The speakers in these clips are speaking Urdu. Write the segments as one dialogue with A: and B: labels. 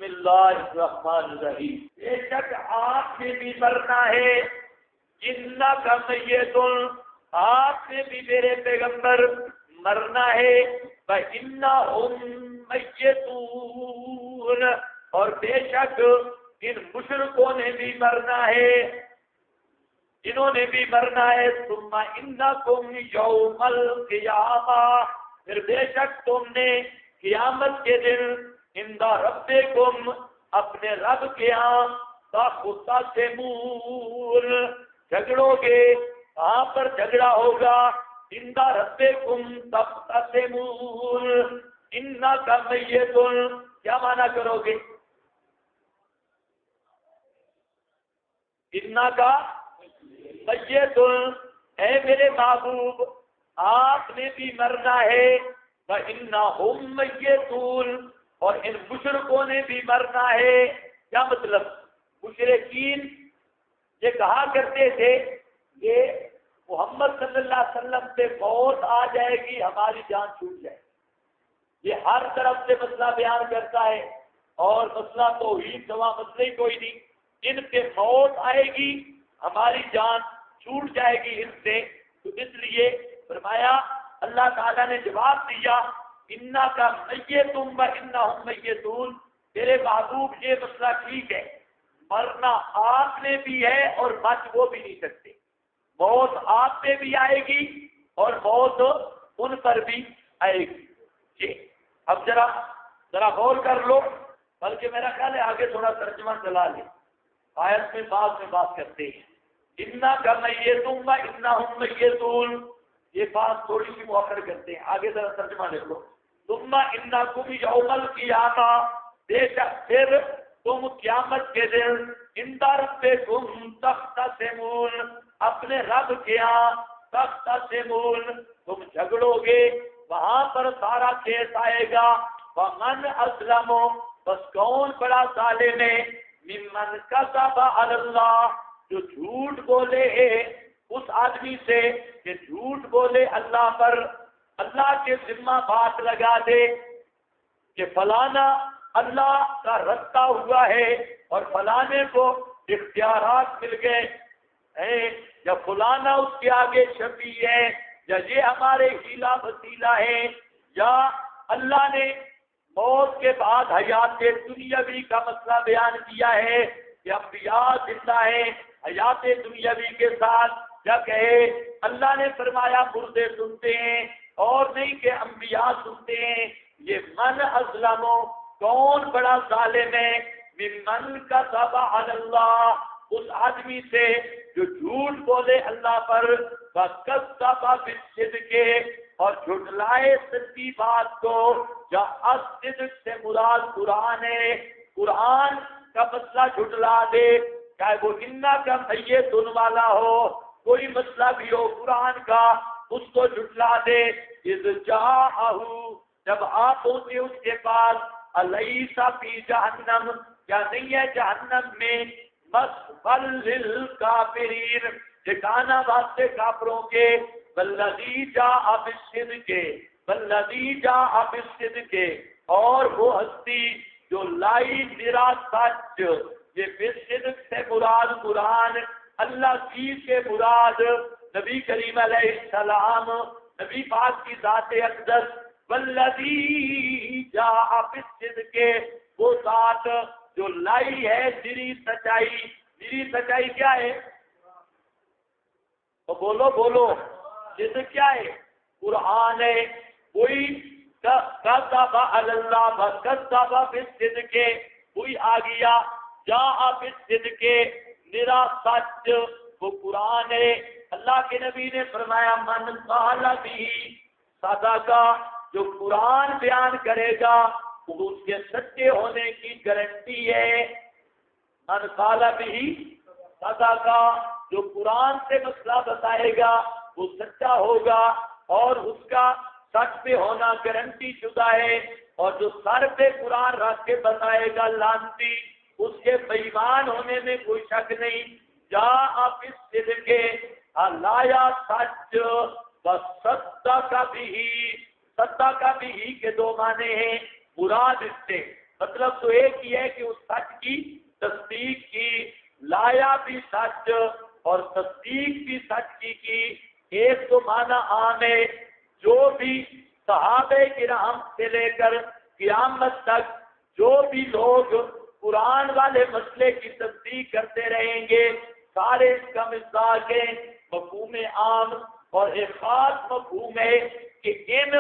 A: بسم اللہ الرحمن الرحیم. بے شک آپ نے بھی مرنا ہے. انک میت، آپ نے بھی میرے پیغمبر مرنا ہے. وانہم میتون، اور بے شک ان مشرکوں نے بھی مرنا ہے، انہوں نے بھی مرنا ہے. ثم انکم یوم القیامہ، پھر بے شک تم نے قیامت کے دن عند ربکم، اپنے رب کے ہاں، تختصمون، جھگڑو گے. وہاں پر جھگڑا ہوگا. عند ربکم تختصمون. انک میت، کیا معنی کرو گے؟ انک میت، اے میرے محبوب آپ نے بھی مرنا ہے. وانہم میتون، اور ان مشرکوں نے بھی مرنا ہے. کیا مطلب؟ مشرکین یہ کہا کرتے تھے کہ محمد صلی اللہ علیہ وسلم سے موت آ جائے گی ہماری جان چھوٹ جائے. یہ ہر طرف سے مسئلہ بیان کرتا ہے، اور مسئلہ توحید سوا مسئلہ ہی کوئی نہیں. ان پہ موت آئے گی ہماری جان چھوٹ جائے گی ان سے. تو اس لیے فرمایا، اللہ تعالیٰ نے جواب دیا، انک میتون وانہم میتون. میرے محبوب یہ مسئلہ ٹھیک ہے، مرنا آپ نے بھی ہے اور بچ وہ بھی نہیں سکتے. موت آپ پہ بھی آئے گی اور موت ان پر بھی آئے گی. جی اب ذرا غور کر لو، بلکہ میرا خیال ہے آگے تھوڑا ترجمہ چلا لیں، آیت میں بعد میں بات کرتے ہیں. انک میتون وانہم میتون، یہ بات تھوڑی سی مؤخر کرتے ہیں، آگے ذرا ترجمہ لکھ لو. ثم انکم یوم القیامہ، بے شک پھر تم قیامت کے دن عند ربکم تختصمون، اپنے رب کے ہاں تختصمون، تم جھگڑو گے. وہاں پر سارا کیس آئے گا. ومن اسلم، بس کون بڑا ظالم ہے، ممن کذب علی اللہ، جو جھوٹ بولے اس آدمی سے کہ جھوٹ بولے اللہ پر، اللہ کے ذمہ بات لگا دے کہ فلانا اللہ کا رکھتا ہوا ہے اور فلانے کو اختیارات مل گئے ہیں، یا فلانا اس کے آگے شفیع ہے، یا یہ ہمارے ہیلا وسیلہ ہے، یا اللہ نے موت کے بعد حیات دنیاوی کا مسئلہ بیان کیا ہے کہ انبیاء زندہ ہیں حیات دنیاوی کے ساتھ، یا کہے اللہ نے فرمایا مردے سنتے ہیں اور نہیں کہ انبیاء سنتے ہیں. یہ من ازلم، کون بڑا ظالم ہے، ممن کذب علی اللہ، اس آدمی سے جو جھوٹ بولے اللہ پر، وکذب بالصدق، اور جھٹلائے سچی بات کو. یا الصدق سے مراد قرآن ہے، قرآن کا مسئلہ جھٹلا دے، چاہے وہ انک میتون والا ہو، کوئی مسئلہ بھی ہو قرآن کا، اس کو جھٹلا دے. اذ جاءہ، جب آپ پہنچے اس کے پاس، الیس فی جہنم، کیا نہیں ہے جہنم میں، مثوی للکافرین، ٹھکانہ واسطے کافروں کے. والذی جاء بالصدق، والذی جاء بالصدق، اور وہ ہستی جو لائی میرا سچ. یہ بالصدق سے مراد قرآن، اللہ کی سے مراد نبی کریم علیہ السلام، نبی پاک کی ذات اقدس. والذی جاء بالصدق، وہ ذات جو لائی ہے میری سچائی. میری سچائی کیا ہے؟ تو بولو صدق کیا ہے؟ قرآن ہے. کوئی کذب علی اللہ وکذب بالصدق، کوئی آ گیا جاء بالصدق، میرا سچ وہ قرآن ہے. اللہ کے نبی نے فرمایا من قال بھی صدقہ، جو قرآن بیان کرے گا وہ اس کے سچے ہونے کی گارنٹی ہے. من قال بھی صدقہ، جو قرآن سے مسئلہ بتائے گا وہ سچا ہوگا اور اس کا سچ پہ ہونا گارنٹی شدہ ہے. اور جو سر پہ قرآن رکھ کے بتائے گا لانتی، اس کے بے ایمان ہونے میں کوئی شک نہیں. جاء بالصدق، لایا سچ، وصدق بھی، صدق بھی کے دو معنی ہیں. مراد اس سے مطلب تو ایک ہی ہے کہ اس سچ کی تصدیق کی، لایا بھی سچ اور تصدیق بھی سچ کی۔ ایک تو معنی عام ہے، جو بھی صحابہ کرام سے لے کر قیامت تک جو بھی لوگ قرآن والے مسئلے کی تصدیق کرتے رہیں گے، سارے اس کا مصداق ہے مفہوم عام، اور ایک خاص مفہوم ہے کہ ان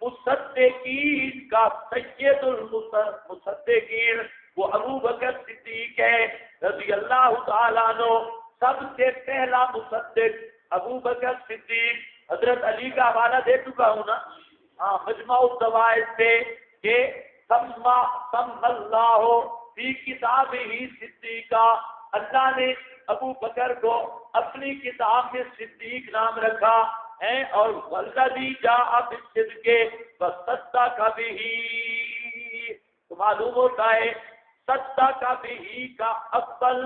A: مصدقین کا سید المصدقین وہ ابو بکر صدیق ہے رضی اللہ تعالیٰ عنہ۔ سب سے پہلا مصدق ابو بکر صدیق، حضرت علی کا حوالہ دے چکا ہوں نا، ہاں، مجمع الزوائد سے کہ سم اللہ فی کتابہ صدیقہ، اللہ نے ابو بکر کو اپنی کتاب میں صدیق نام رکھا ہے، اور والذی جاء بالصدق وصدق بہ، تو معلوم ہوتا ہے صدق بہ کا افضل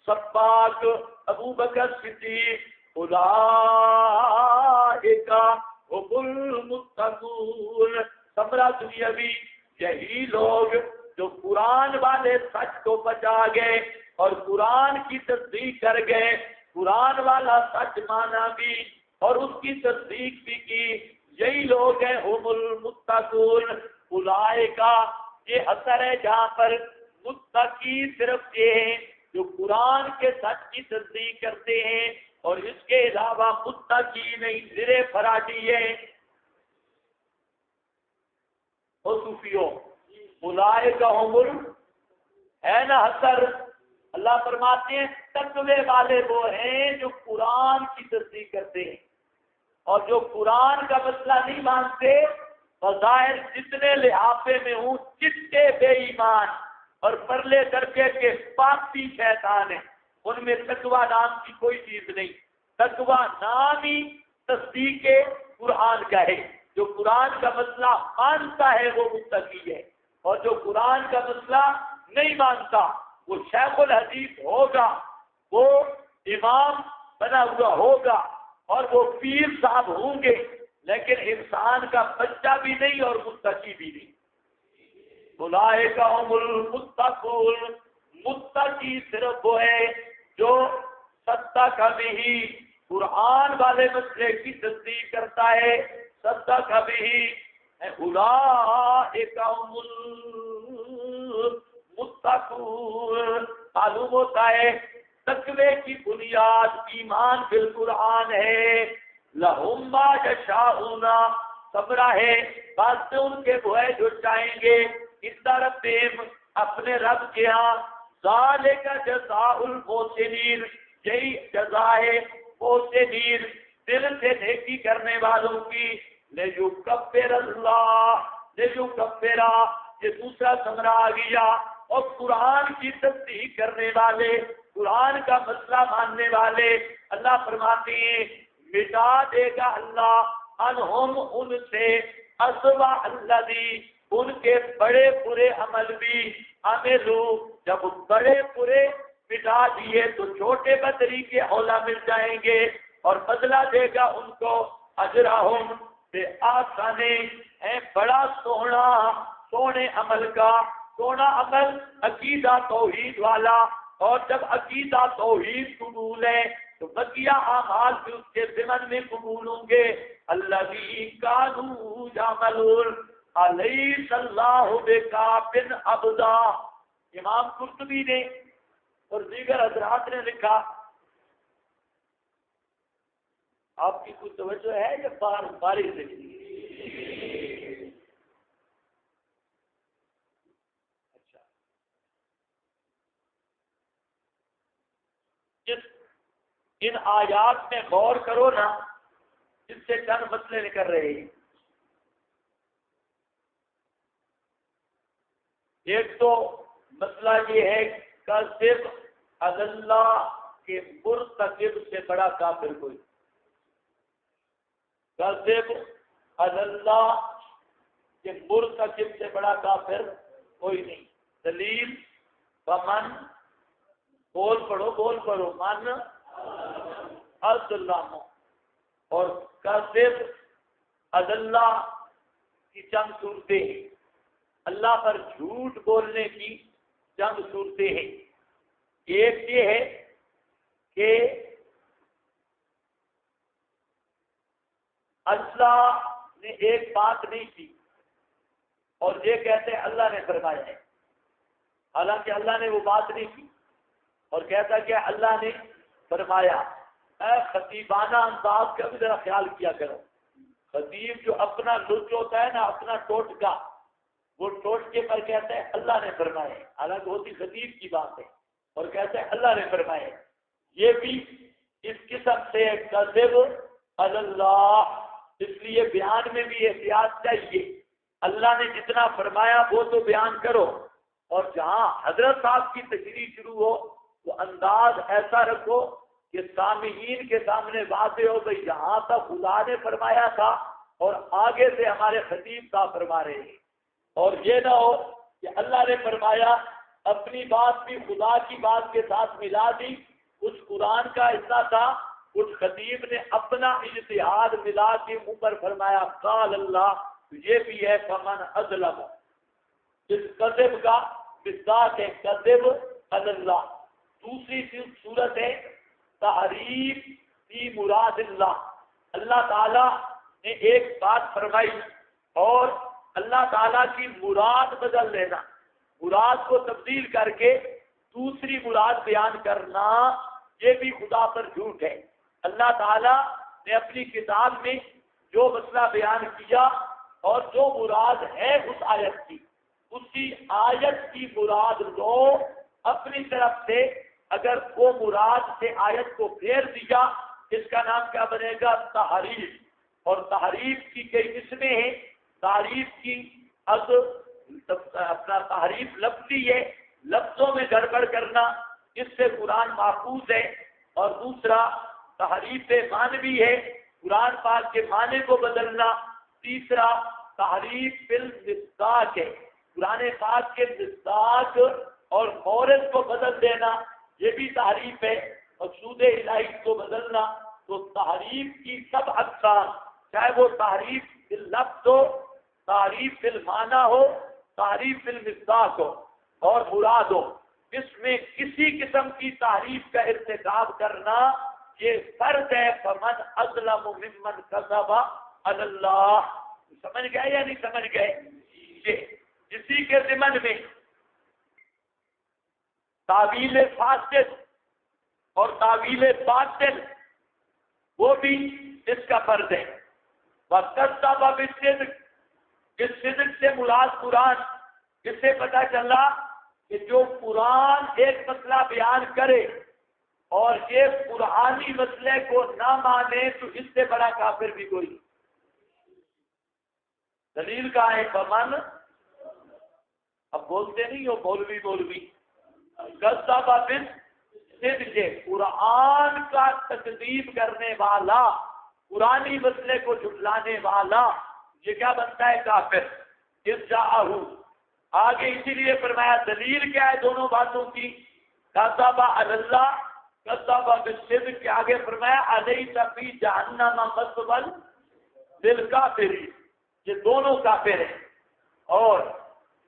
A: سباق ابو بکر صدیق، اولئک هم المتقون، ثمرہ دنیاوی یہی لوگ جو قرآن والے سچ کو بچا گئے اور قرآن کی تصدیق کر گئے، قرآن والا سچ مانا بھی اور اس کی تصدیق بھی کی، یہی لوگ ہیں هم المتقون۔ اولئک، یہ اثر ہے جہاں پر متقی صرف یہ ہیں جو قرآن کے سچ کی تصدیق کرتے ہیں، اور اس کے علاوہ متقی نہیں، زرے فراڈی ہے اور صوفیوں۔ اولئک هم ہے نا اثر، اللہ فرماتے ہیں تقوی والے وہ ہیں جو قرآن کی تصدیق کرتے ہیں، اور جو قرآن کا مسئلہ نہیں مانتے، بظاہر جتنے لحافے میں ہوں چٹے بے ایمان اور پرلے درجے کے پاپی شیطان ہیں، ان میں تقوی نام کی کوئی چیز نہیں۔ تقوی نام ہی تصدیق قرآن کا ہے، جو قرآن کا مسئلہ مانتا ہے وہ متقی ہے، اور جو قرآن کا مسئلہ نہیں مانتا وہ شیخ الحدیث ہوگا، وہ امام بنا ہوا ہوگا، اور وہ پیر صاحب ہوں گے، لیکن انسان کا بچہ بھی نہیں اور متقی بھی نہیں۔ اولئک هم المتقون، متقی صرف وہ ہے جو صدق بہ، قرآن والے مسئلے کی تصدیق کرتا ہے، صدق بہ، اولئک هم المتقون۔ معلوم ہوتا ہے تقوی کی بنیاد ایمان بالقرآن ہے، لہم ما یشاءون، ثمرہ ہے واسطے ان کے وہ ہے جو چاہیں گے، عند ربہم، اپنے رب کے ہاں، ذالک جزاء المحسنین، یہی جزا ہے محسنین، دل سے نیکی کرنے والوں کی، لیکفر اللہ، لیکفر، یہ دوسرا ثمرہ آ گیا، اور قرآن کی تصدیق کرنے والے، قرآن کا مسئلہ ماننے والے، اللہ فرماتے ہیں مٹا دے گا اللہ انہم، ان سے، اسوا الذی، ان کے بڑے برے عمل بھی، عملو، جب بڑے برے مٹا دیے تو چھوٹے بدری کے اولا مل جائیں گے، اور بدلہ دے گا ان کو اجرہم بے آسانے، ہے بڑا سونا، سونے عمل کا، سونا عمل عقیدہ توحید والا، اور جب عقیدہ توحید قبول ہے تو بقیہ اعمال بھی اس کے ضمن میں قبول ہوں گے۔ الذی کانوا یعملون الیس اللہ بکاف عبدا، امام قرطبی نے اور دیگر حضرات نے لکھا، آپ کی کچھ توجہ ہے یا بارش سے؟ اچھا، ان آیات میں غور کرو نا، اس سے چند مسئلے نکل رہے ہیں۔ ایک تو مسئلہ یہ ہے کذب اللہ کے مرتکب سے بڑا کافر کوئی، کذب اللہ کے مرتکب سے بڑا کافر کوئی نہیں۔ دلیل فمن، بول پڑھو من اللہ، اور کذب اللہ کی چند صورتیں، اللہ پر جھوٹ بولنے کی چند صورتیں ہیں. ایک یہ ہے کہ اللہ نے ایک بات نہیں کی اور یہ کہتے ہیں اللہ نے فرمایا ہے، حالانکہ اللہ نے وہ بات نہیں کی اور کہتا کہ اللہ نے فرمایا. اے خطیبانہ انداز کا بھی ذرا خیال کیا کرو. خطیب جو اپنا لطف ہوتا ہے نا، اپنا ٹوٹکا، وہ ٹوٹکے پر کہتا ہے اللہ نے فرمایا، حالانکہ ہوتی خطیب کی بات ہے اور کہتا ہے اللہ نے فرمایا. یہ بھی اس قسم سے کذب علی اللہ. اس لیے بیان میں بھی احتیاط چاہیے. اللہ نے جتنا فرمایا وہ تو بیان کرو، اور جہاں حضرت صاحب کی تشریح شروع ہو وہ انداز ایسا رکھو کہ سامعین کے سامنے واضح ہو بھئی یہاں تک خدا نے فرمایا تھا اور آگے سے ہمارے خطیب کا فرما رہے ہیں. اور یہ نہ ہو کہ اللہ نے فرمایا اپنی بات بھی خدا کی بات کے ساتھ ملا دی. کچھ قرآن کا حصہ تھا، کچھ خطیب نے اپنا اجتہاد ملا کے اوپر فرمایا قال اللہ. یہ بھی ہے فمن اظلم. اس کذب کا مصداق ہے کذب علی اللہ. دوسری صورت ہے تحریف فی مراد اللہ. اللہ تعالی نے ایک بات فرمائی اور اللہ تعالیٰ کی مراد بدل لینا، مراد کو تبدیل کر کے دوسری مراد بیان کرنا، یہ بھی خدا پر جھوٹ ہے. اللہ تعالیٰ نے اپنی کتاب میں جو مسئلہ بیان کیا اور جو مراد ہے اس آیت کی، اسی آیت کی مراد لو اپنی طرف سے. اگر وہ مراد سے آیت کو پھیر دیا اس کا نام کیا بنے گا؟ تحریف. اور تحریف کی کئی قسمیں ہیں. تعریف کی اپنا تحریف لفظی ہے، لفظوں میں گڑبڑ کرنا، اس سے قرآن محفوظ ہے. اور دوسرا تحریف معنوی ہے، قرآن پاک کے معنی کو بدلنا. تیسرا تحریف بالمصداق ہے، قرآن پاک کے مصداق اور مورد کو بدل دینا، یہ بھی تحریف ہے. مقصود الہی کو بدلنا. تو تحریف کی سب اقسام، چاہے وہ تحریف باللفظ ہو، تحریف بالمعنی ہو، تحریف بالمصداق ہو اور مراد ہو، اس میں کسی قسم کی تحریف کا ارتکاب کرنا یہ فرض ہے. فمن اظلم ممن کذب علی اللہ. سمجھ گئے یا نہیں سمجھ گئے؟ یہ اسی کے ضمن میں تعویل فاسد اور تعویل باطل وہ بھی اس کا فرض ہے. وَكَذَّبَ بِالصِّدْقِ. اس صدق سے مراد قرآن. اس سے پتہ چلا کہ جو قرآن ایک مسئلہ بیان کرے اور یہ قرآنی مسئلے کو نہ مانے تو اس سے بڑا کافر بھی کوئی. دلیل کا ہے فمن، اب بولتے نہیں ہو مولوی کذب بالصدق، قرآن کا تکذیب کرنے والا، قرآنی مسئلے کو جھٹلانے والا، یہ کیا بنتا ہے؟ کافر. اذ جاءہ. آگے اسی لیے فرمایا دلیل کیا ہے دونوں باتوں کی؟ کذب علی اللہ، کذب بالصدق کے آگے فرمایا الیس فی جہنم مثوی للکافرین. یہ دونوں کافر ہیں. اور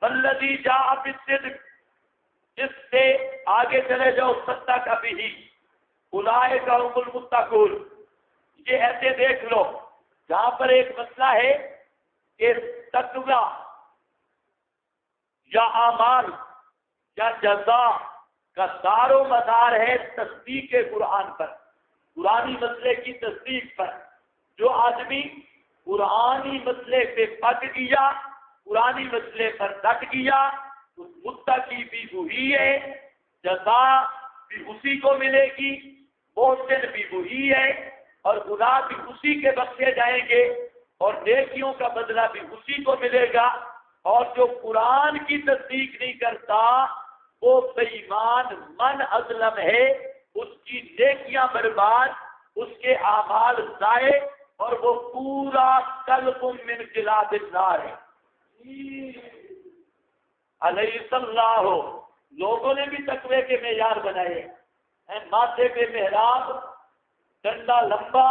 A: والذی جاء بالصدق، جس سے آگے چلے جاؤ صدق بہ اولئک هم المتقون. یہ ایسے دیکھ لو جہاں پر ایک مسئلہ ہے کہ تقوی یا اعمال یا جزا کا دار و مدار ہے تصدیق قرآن پر، قرآنی مسئلے کی تصدیق پر. جو آدمی قرآنی مسئلے پہ پک گیا، قرآنی مسئلے پر ڈٹ گیا، اس متقی بھی وہی ہے، جزا بھی اسی کو ملے گی، محسن بھی وہی ہے، اور گناہ بھی اسی کے بخشے جائیں گے اور نیکیوں کا بدلہ بھی اسی کو ملے گا. اور جو قرآن کی تصدیق نہیں کرتا وہ بے ایمان من اظلم ہے، اس کی نیکیاں برباد، اس کے اعمال ضائع، اور وہ پورا قلب من جلاد النار ہے. علیہ اللہ. لوگوں نے بھی تقوی کے معیار بنائے ہیں. ماتھے پہ محراب، ڈنڈا لمبا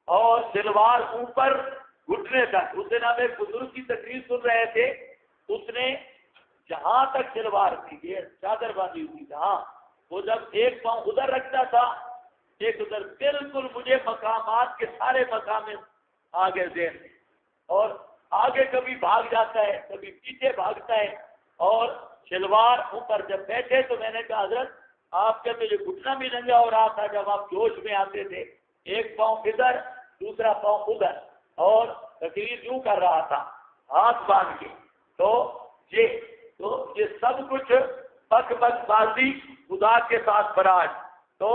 A: اور سلوار اوپر، گھٹنے تک. اس دن ہم ایک بزرگ کی تقریر سن رہے تھے اس نے جہاں تک شلوار تھی یہ چادر باندھی ہوئی تھی، ہاں وہ جب ایک پاؤں ادھر رکھتا تھا ایک ادھر، بالکل مجھے مقامات کے سارے مقام آگے ذہن میں، اور آگے کبھی بھاگ جاتا ہے کبھی پیچھے بھاگتا ہے، اور شلوار اوپر جب بیٹھے تو میں نے کہا حضرت آپ کا تو یہ گھٹنا بھی ننگا ہو رہا تھا جب آپ جوش میں آتے تھے، ایک پاؤں ادھر دوسرا پاؤں ادھر، اور تقریر یوں کر رہا تھا ہاتھ باندھ کے، تو یہ سب کچھ بک بک بازی خدا کے ساتھ فراج، تو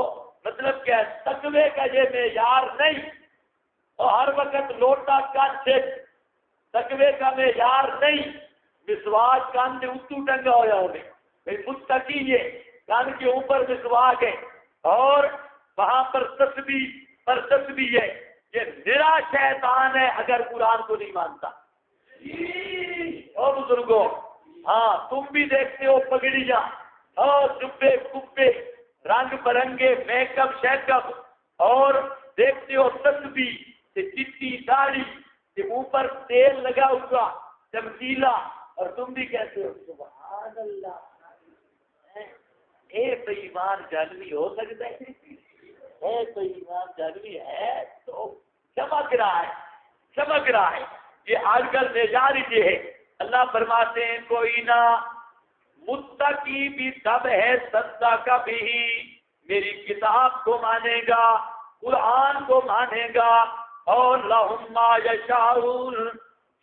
A: مطلب کیا ہے تقوی کا یہ معیار نہیں، اور ہر وقت لوٹا کان سے تقوی کا معیار نہیں، مسواک کان سے اتو ٹنگا ہوا ہونے متقی یہ کان کے اوپر مسواک ہے اور وہاں پر تسبیح ہے، یہ میرا شیطان ہے اگر قرآن کو نہیں مانتا۔ اور بزرگوں ہاں تم بھی دیکھتے ہو پگڑیاں اور جبے کبے رنگ برنگے میک اپ شیک اپ، اور دیکھتے ہو تسبیح چٹی داڑھی اوپر تیل لگا ہوا چمکیلا، اور تم بھی کہتے ہو سبحان اللہ، بے ایمان جانوی ہو سکتا ہے تو ایمان جانوی ہے تو چمک رہا ہے یہ آج کل معیار یہ ہے۔ اللہ فرماتے ہیں کوئی نہ متقی بھی تب ہے صدقہ کا بھی میری کتاب کو مانے گا قرآن کو مانے گا، اور لہم ما یشاءون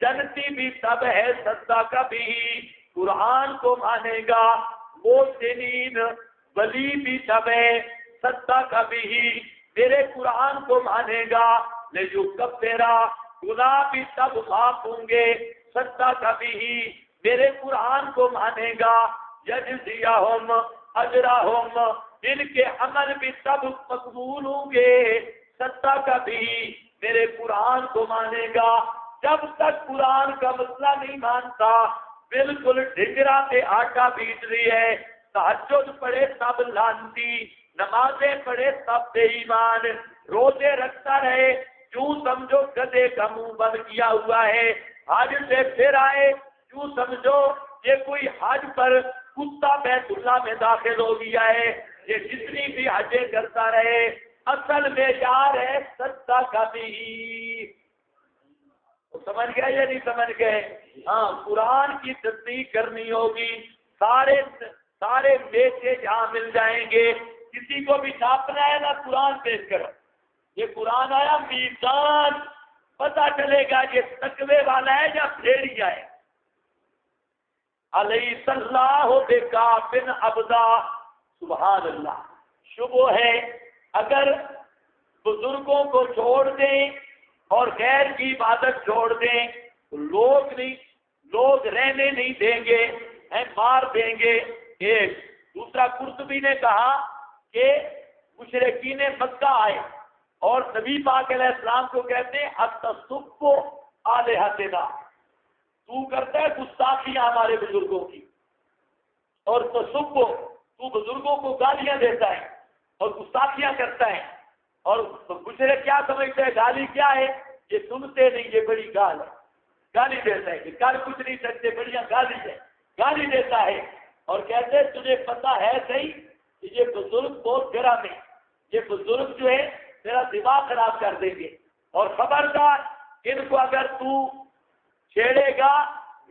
A: جنتی بھی تب ہے صدقہ کا بھی قرآن کو مانے گا، محسنین ولی بھی تب ہے صدقہ کا بھی میرے قرآن کو مانے گا، لیکفرا گناہ بھی تب معاف ہوں گے صدقہ کا بھی میرے قرآن کو مانے گا، یجزیہم اجرہم ان کے عمل بھی تب مقبول ہوں گے صدقہ کا بھی میرے قرآن کو مانے گا۔ جب تک قرآن کا مسئلہ نہیں مانتا بالکل ڈھنگرا پہ آٹا بیچ رہی ہے، تہجد پڑھے تب لانتی، نمازیں پڑھے تب بے ایمان، روزے رکھتا رہے کیوں سمجھو گدے کا منہ بند کیا ہوا ہے، حج سے پھر آئے کیوں سمجھو یہ کوئی حج پر کتا بیت اللہ میں داخل ہو گیا ہے، یہ جتنی بھی حجیں کرتا رہے اصل میں یار ہے صدقہ کا بھی۔ سمجھ گئے یا نہیں سمجھ گئے؟ ہاں قرآن کی تصدیق کرنی ہوگی، سارے بیچے جہاں مل جائیں گے، کسی کو بھی چھاپنا ہے نا قرآن پیش کرو، یہ قرآن آیا میزان پتہ چلے گا یہ تقوی والا ہے یا بھیڑیا ہے۔ علیہ اللہ بکافٍ عبدا، سبحان اللہ، شبہ ہے اگر بزرگوں کو چھوڑ دیں اور غیر کی عبادت چھوڑ دیں تو لوگ رہنے نہیں دیں گے، مار دیں گے۔ ایک دوسرا قرطبی نے کہا کہ مشرکین مکہ آئے اور نبی پاک علیہ السلام کو کہتے ہیں اتصب آلہتنا، تو کرتا ہے گستاخیاں ہمارے بزرگوں کی، اور تصب تو بزرگوں کو گالیاں دیتا ہے اور گستاخیاں کرتا ہے، اور مشرک کیا سمجھتے ہیں گالی کیا ہے، یہ سنتے نہیں یہ بڑی گال ہے، گالی دیتا ہے کہ کل کچھ نہیں سکتے بڑھیا گالی ہے، گالی دیتا ہے اور کہتے ہیں تجھے پتہ ہے صحیح کہ یہ بزرگ بہت گرا میں، یہ بزرگ جو ہے تیرا دماغ خراب کر دیں گے، اور خبردار ان کو اگر تو چھیڑے گا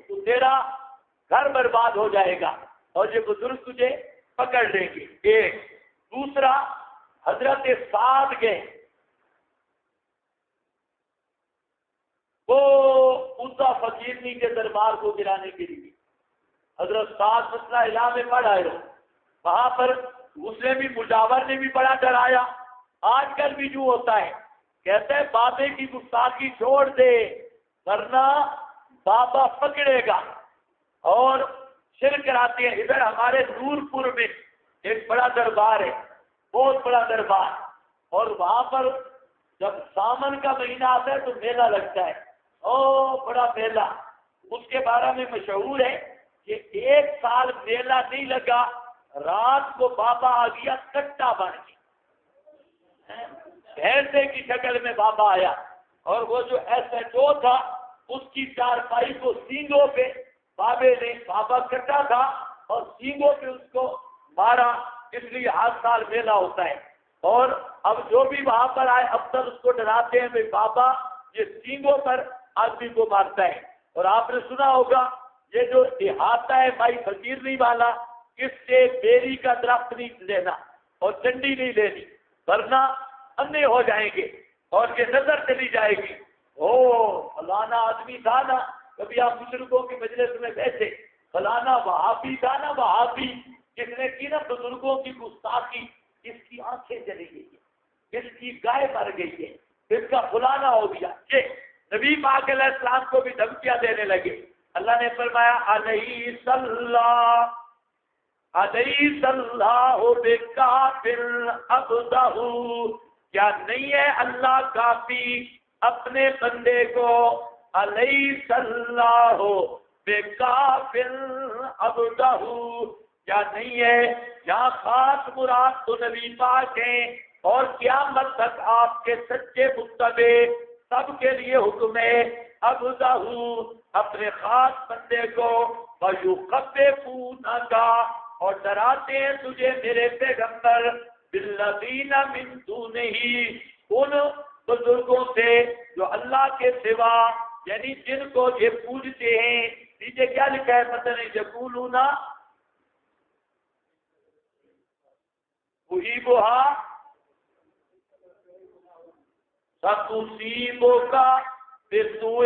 A: تو تیرا گھر برباد ہو جائے گا، اور یہ بزرگ تجھے پکڑ لیں گے۔ ایک دوسرا حضرت سعد گئے، وہ موسیٰ فقیرنی کے دربار کو گرانے کے لیے، حضرت سعد مسئلہ الہ میں پڑھ آئے، وہاں پر مسلم مجاور نے بھی بڑا ڈرایا، آج کل بھی جو ہوتا ہے کہتے ہیں بابے کی گستاخی چھوڑ دے ورنہ بابا پکڑے گا، اور شرک کراتے ہیں۔ ادھر ہمارے نور پور میں ایک بڑا دربار ہے، بہت بڑا دربار، اور وہاں پر جب سامن کا مہینہ آتا ہے تو میلہ لگتا ہے، بڑا میلہ، اس کے بارے میں مشہور ہے کہ ایک سال میلہ نہیں لگا، رات کو بابا آ گیا کٹا بن کے، بھینسے کی شکل میں بابا آیا، اور وہ جو ایس ایچ او تھا اس کی چارپائی کو سینگوں پہ بابے نے بابا کٹا تھا اور سینگوں پہ اس کو مارا، اس لیے ہر سال میلہ ہوتا ہے۔ اور اب جو بھی وہاں پر آئے افسر اس کو ڈراتے ہیں بھائی بابا یہ سینگوں پر آدمی کو مارتا ہے۔ اور آپ نے سنا ہوگا یہ جو احاطہ ہے بھائی فقیر نہیں والا، اس سے بیری کا درخت نہیں لینا اور ڈنڈی نہیں لینی، ورنہ اندھے ہو جائیں گے اور یہ نظر چلی جائے گی۔ فلانا آدمی تھا نا، کبھی آپ بزرگوں کی مجلس میں بیٹھے، فلانا وہابی تھا نا، وہابی جس نے کی نا بزرگوں کی گستاخی، اس کی آنکھیں چلی گئی ہے، اس کی گائے مر گئی ہے، اس کا فلانا ہو گیا۔ یہ نبی پاک علیہ السلام کو بھی دھمکیاں دینے لگے۔ اللہ نے فرمایا علیہ اللہ بکافٍ عبدہ، کیا نہیں ہے اللہ کافی اپنے بندے کو؟ علیہ اللہ بکافٍ عبدہ، کیا نہیں ہے؟ یہاں خاص مراد تو نبی پاک ہیں، اور قیامت تک آپ کے سچے متبع سب کے لیے حکم ہے عبدہ، اپنے خاص بندے کو، وَيُخَوِّفُونَكَ، اور ڈراتے ہیں تجھے میرے پیغمبر، بِالَّذِينَ مِن دُونِهِ، ان بزرگوں سے جو اللہ کے سوا، یعنی جن کو یہ پوجتے ہیں۔ نیچے کیا لکھا ہے پتہ نہیں، یقولون احبها ستصیبک بسوء،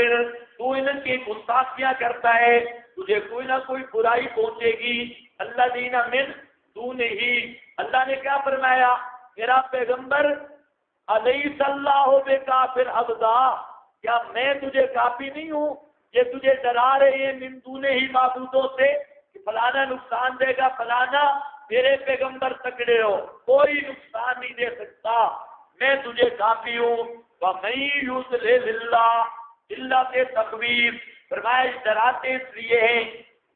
A: تو ان کی گستاخیاں کرتا ہے تجھے کوئی نہ کوئی برائی پہنچے گی۔ الذین من دونہ، اللہ نے کیا فرمایا؟ میرا پیغمبر علیہ اللہ بکافٍ عبدہ، کیا میں تجھے کافی نہیں ہوں؟ یہ تجھے ڈرا رہے ہیں من دونہ ہی معبودوں سے کہ فلانا نقصان دے گا، فلانا، میرے پیغمبر تکڑے ہو، کوئی نقصان نہیں دے سکتا، میں تجھے کافی ہوں۔ وَمَن يُضْلِلِ اللَّهُ، اللہ سے تخویف فرمایا ڈراتے اس لیے ہیں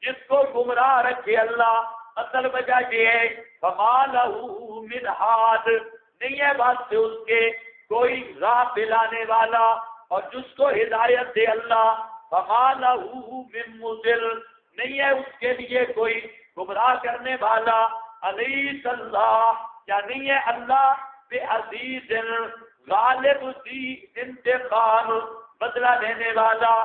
A: جس کو گمراہ رکھے اللہ، اصل وجہ یہ ہے فَمَا لَهُ مِنْ ہَادٍ، نہیں ہے بات سے اس کے کوئی راہ پلانے والا، اور جس کو ہدایت دے اللہ فَمَا لَهُ مِن مُضِلٍ، نہیں ہے اس کے لیے کوئی گمراہ کرنے والا۔ علیہ اللہ، کیا نہیں ہے اللہ بے عزیز غالب ذی انتقام، بدلہ لینے والا،